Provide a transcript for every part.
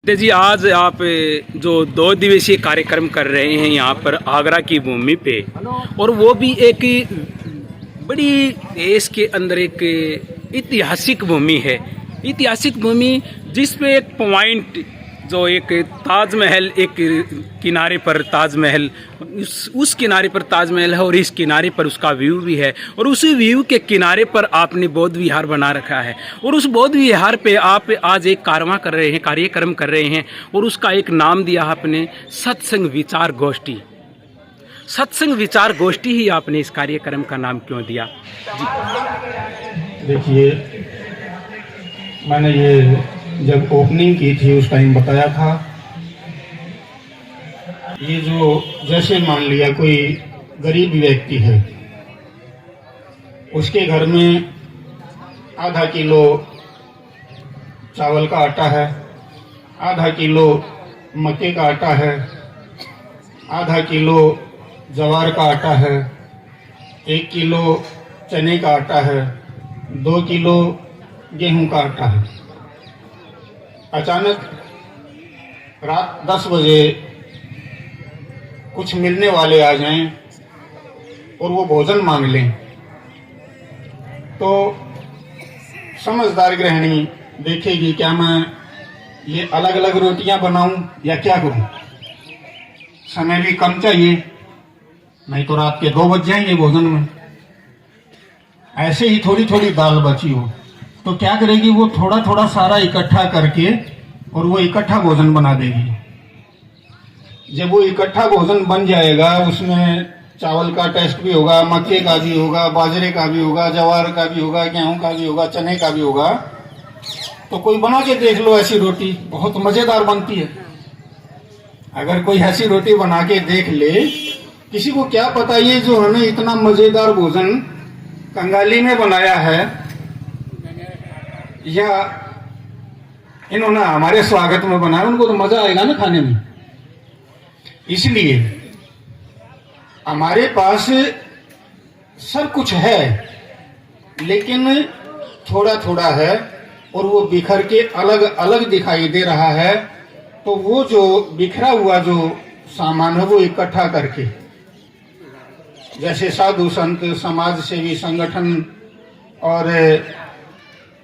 जी आज आप जो 2 दिवसीय कार्यक्रम कर रहे हैं यहाँ पर आगरा की भूमि पे, और वो भी एक बड़ी देश के अंदर एक ऐतिहासिक भूमि है। ऐतिहासिक भूमि जिस पे एक पॉइंट जो एक ताजमहल, एक किनारे पर ताजमहल, उस किनारे पर ताजमहल है और इस किनारे पर उसका व्यू भी है, और उसी व्यू के किनारे पर आपने बौद्ध विहार बना रखा है। और उस बौद्ध विहार पे आप आज एक कार्यक्रम कर रहे हैं, और उसका एक नाम दिया आपने सत्संग विचार गोष्ठी। सत्संग विचार गोष्ठी ही आपने इस कार्यक्रम का नाम क्यों दिया जी? देखिए, मैंने ये जब ओपनिंग की थी उस टाइम बताया था, ये जो जैसे मान लिया कोई गरीब व्यक्ति है, उसके घर में आधा किलो चावल का आटा है, आधा किलो मक्के का आटा है, आधा किलो ज्वार का आटा है, 1 किलो चने का आटा है, 2 किलो गेहूं का आटा है। अचानक रात 10 बजे कुछ मिलने वाले आ जाएं और वो भोजन मांग लें, तो समझदार गृहिणी देखेगी क्या मैं ये अलग अलग रोटियां बनाऊं या क्या करूं। समय भी कम चाहिए, नहीं तो रात के 2 बज जाएंगे भोजन में। ऐसे ही थोड़ी थोड़ी दाल बची हो तो क्या करेगी, वो थोड़ा थोड़ा सारा इकट्ठा करके और वो इकट्ठा भोजन बना देगी। जब वो इकट्ठा भोजन बन जाएगा, उसमें चावल का टेस्ट भी होगा, मक्के का भी होगा, बाजरे का भी होगा, ज्वार का भी होगा, गेहूं का भी होगा, चने का भी होगा। तो कोई बना के देख लो, ऐसी रोटी बहुत मजेदार बनती है। अगर कोई ऐसी रोटी बना के देख ले, किसी को क्या पता ये जो है ना इतना मजेदार भोजन कंगाली में बनाया है या इन्होंने हमारे स्वागत में बनाया, उनको तो मजा आएगा ना खाने में। इसलिए हमारे पास सब कुछ है, लेकिन थोड़ा थोड़ा है और वो बिखर के अलग अलग दिखाई दे रहा है। तो वो जो बिखरा हुआ जो सामान है वो इकट्ठा करके, जैसे साधु संत, समाज सेवी संगठन और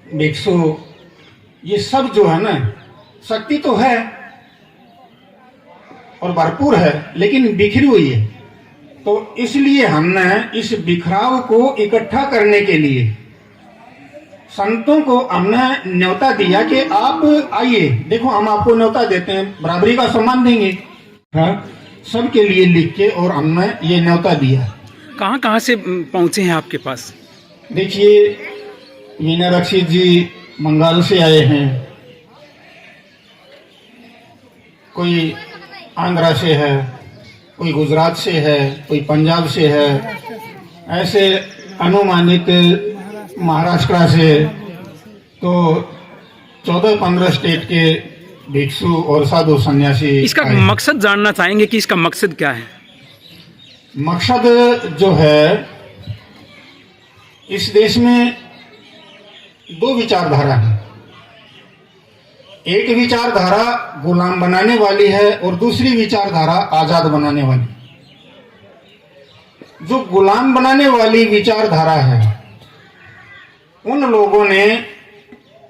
भिक्षु, ये सब जो है ना, शक्ति तो है और भरपूर है, लेकिन बिखरी हुई है। तो इसलिए हमने इस बिखराव को इकट्ठा करने के लिए संतों को हमने न्योता दिया कि आप आइए, देखो हम आपको न्योता देते हैं, बराबरी का सम्मान देंगे। हाँ, सबके लिए लिख के और हमने ये न्योता दिया। कहाँ कहाँ से पहुँचे हैं आपके पास? देखिए, मीना रक्षित जी बंगाल से आए हैं, कोई आंध्रा से है, कोई गुजरात से है, कोई पंजाब से है, ऐसे अनुमानित महाराष्ट्र से। तो 14-15 स्टेट के भिक्षु और साधु सन्यासी। इसका मकसद जानना चाहेंगे कि इसका मकसद क्या है? मकसद जो है, इस देश में 2 विचारधारा है। एक विचारधारा गुलाम बनाने वाली है और दूसरी विचारधारा आजाद बनाने वाली। जो गुलाम बनाने वाली विचारधारा है, उन लोगों ने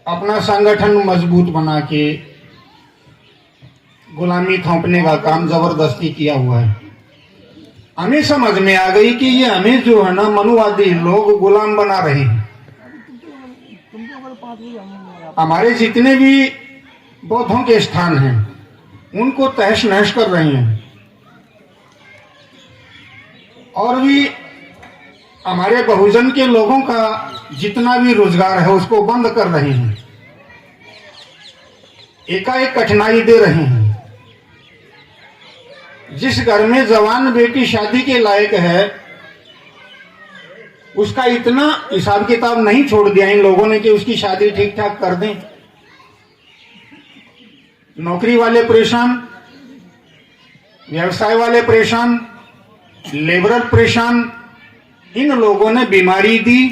अपना संगठन मजबूत बना के गुलामी थोपने का काम जबरदस्ती किया हुआ है। हमें समझ में आ गई कि ये हमें जो है ना मनुवादी लोग गुलाम बना रहे हैं। हमारे जितने भी बौद्धों के स्थान हैं उनको तहस नहस कर रहे हैं, और भी हमारे बहुजन के लोगों का जितना भी रोजगार है उसको बंद कर रहे हैं, एकाएक कठिनाई दे रहे हैं। जिस घर में जवान बेटी शादी के लायक है, उसका इतना हिसाब किताब नहीं छोड़ दिया इन लोगों ने कि उसकी शादी ठीक ठाक कर दें। नौकरी वाले परेशान, व्यवसाय वाले परेशान, लेबरर परेशान। इन लोगों ने बीमारी दी,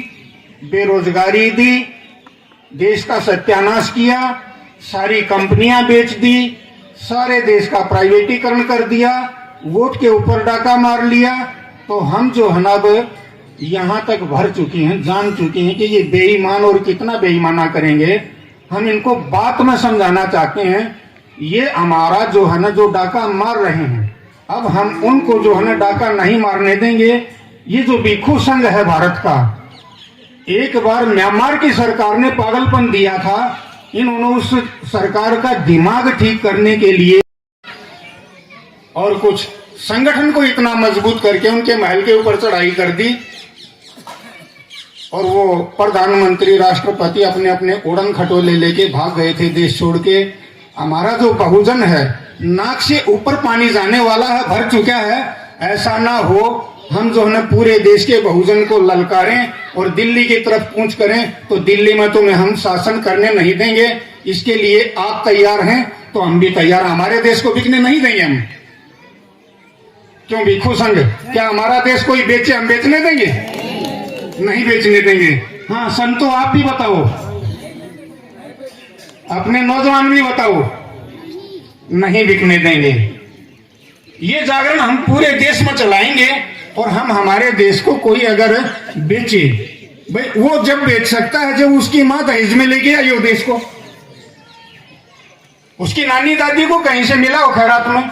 बेरोजगारी दी, देश का सत्यानाश किया, सारी कंपनियां बेच दी, सारे देश का प्राइवेटीकरण कर दिया, वोट के ऊपर डाका मार लिया। तो हम जो है ना अब यहाँ तक भर चुके हैं, जान चुके हैं कि ये बेईमान और कितना बेईमाना करेंगे। हम इनको बात में समझाना चाहते हैं, ये हमारा जो है ना जो डाका मार रहे हैं, अब हम उनको जो है ना डाका नहीं मारने देंगे। ये जो भिक्षु संघ है भारत का, एक बार म्यांमार की सरकार ने पागलपन दिया था, इन्होंने उस सरकार का दिमाग ठीक करने के लिए और कुछ संगठन को इतना मजबूत करके उनके महल के ऊपर चढ़ाई कर दी और वो प्रधानमंत्री राष्ट्रपति अपने अपने उड़न खटोले लेके भाग गए थे देश छोड़ के। हमारा जो बहुजन है नाक से ऊपर पानी जाने वाला है, भर चुका है। ऐसा ना हो, हम जो है ना पूरे देश के बहुजन को ललकारें और दिल्ली की तरफ कूच करें तो दिल्ली में तुम्हें हम शासन करने नहीं देंगे। इसके लिए आप तैयार हैं तो हम भी तैयार, हमारे देश को बिकने नहीं देंगे हम। क्यों भिक्षु संघ, क्या हमारा देश कोई बेचे, हम बेचने देंगे? नहीं बेचने देंगे। हाँ संतो, आप भी बताओ, अपने नौजवान भी बताओ, नहीं बिकने देंगे। ये जागरण हम पूरे देश में चलाएंगे और हम हमारे देश को कोई अगर बेचे, भाई वो जब बेच सकता है जब उसकी माँ दहेज में लेके आई हो देश को, उसकी नानी दादी को कहीं से मिला हो खैरात में।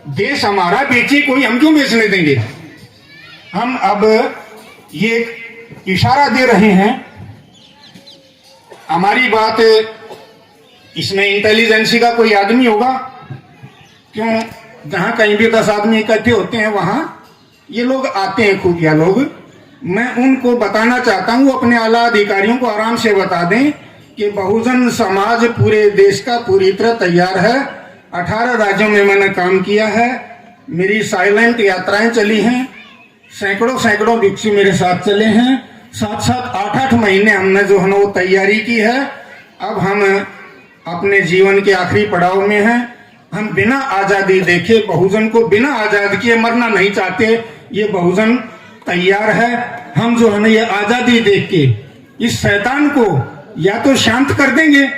देश हमारा बेचे कोई, हम क्यों बेचने देंगे? हम अब ये इशारा दे रहे हैं, हमारी बात, इसमें इंटेलिजेंसी का कोई आदमी होगा क्यों? जहां कहीं भी 10 आदमी इकट्ठे होते हैं वहां ये लोग आते हैं, खुफिया लोग। मैं उनको बताना चाहता हूं, अपने आला अधिकारियों को आराम से बता दें कि बहुजन समाज पूरे देश का पूरी तरह तैयार है। 18 राज्यों में मैंने काम किया है, मेरी साइलेंट यात्राएं चली हैं, सैकड़ों भिक्षु मेरे साथ चले हैं, साथ साथ 8-8 महीने हमने जो है ना वो तैयारी की है। अब हम अपने जीवन के आखिरी पड़ाव में हैं। हम बिना आजादी देखे, बहुजन को बिना आजाद किए मरना नहीं चाहते। ये बहुजन तैयार है। हम जो है ना ये आजादी देख के इस शैतान को या तो शांत कर देंगे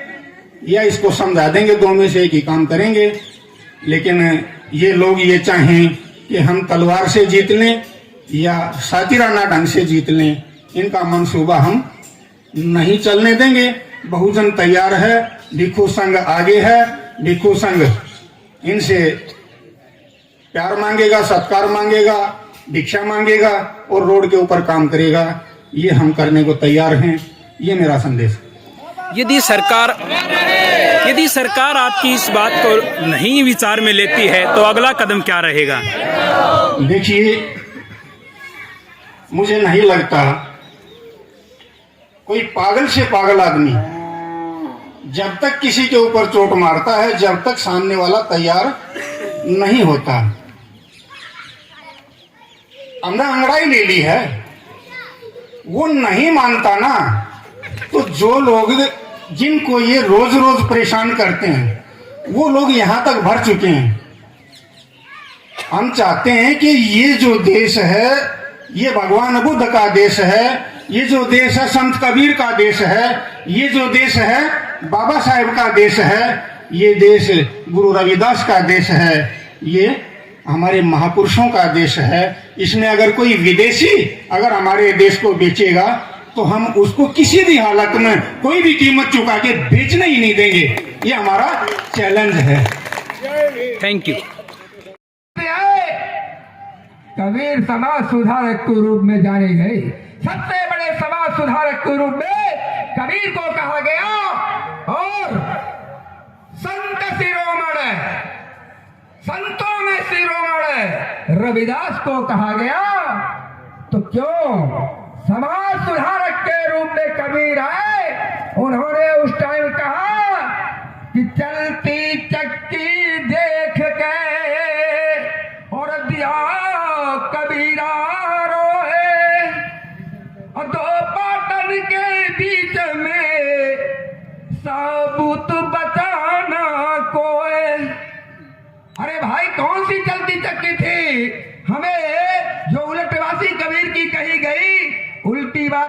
या इसको समझा देंगे, दो में से एक ही काम करेंगे। लेकिन ये लोग ये चाहें कि हम तलवार से जीत लें या सातिराना ढंग से जीत लें, इनका मंसूबा हम नहीं चलने देंगे। बहुजन तैयार है, भिक्षु संघ आगे है। भिक्षु संघ इनसे प्यार मांगेगा, सत्कार मांगेगा, भिक्षा मांगेगा और रोड के ऊपर काम करेगा। ये हम करने को तैयार हैं। ये मेरा संदेश। यदि सरकार आपकी इस बात को नहीं विचार में लेती है तो अगला कदम क्या रहेगा? देखिए, मुझे नहीं लगता कोई पागल से पागल आदमी जब तक किसी के ऊपर चोट मारता है, जब तक सामने वाला तैयार नहीं होता। हमने अंगड़ाई ले ली है, वो नहीं मानता ना, तो जो लोग जिनको ये रोज रोज परेशान करते हैं वो लोग यहां तक भर चुके हैं। हम चाहते हैं कि ये जो देश है ये भगवान बुद्ध का देश है, ये जो देश है संत कबीर का देश है, ये जो देश है बाबा साहेब का देश है, ये देश गुरु रविदास का देश है, ये हमारे महापुरुषों का देश है। इसमें अगर कोई विदेशी अगर हमारे देश को बेचेगा तो हम उसको किसी भी हालत में कोई भी कीमत चुका के बेचने ही नहीं देंगे। ये हमारा चैलेंज है। Thank you. कबीर समाज सुधारक के रूप में जाने गए, सबसे बड़े समाज सुधारक के रूप में कबीर को कहा गया। और संत शिरोमणि, संतों में शिरोमणि रविदास को कहा गया। तो क्यों समाज सुधारक के रूप में कबीर आए, उन्होंने उस टाइम कहा कि चलती चक्की देख के और दिया कबीरा रोए, और दो पाटन के बीच में साबुत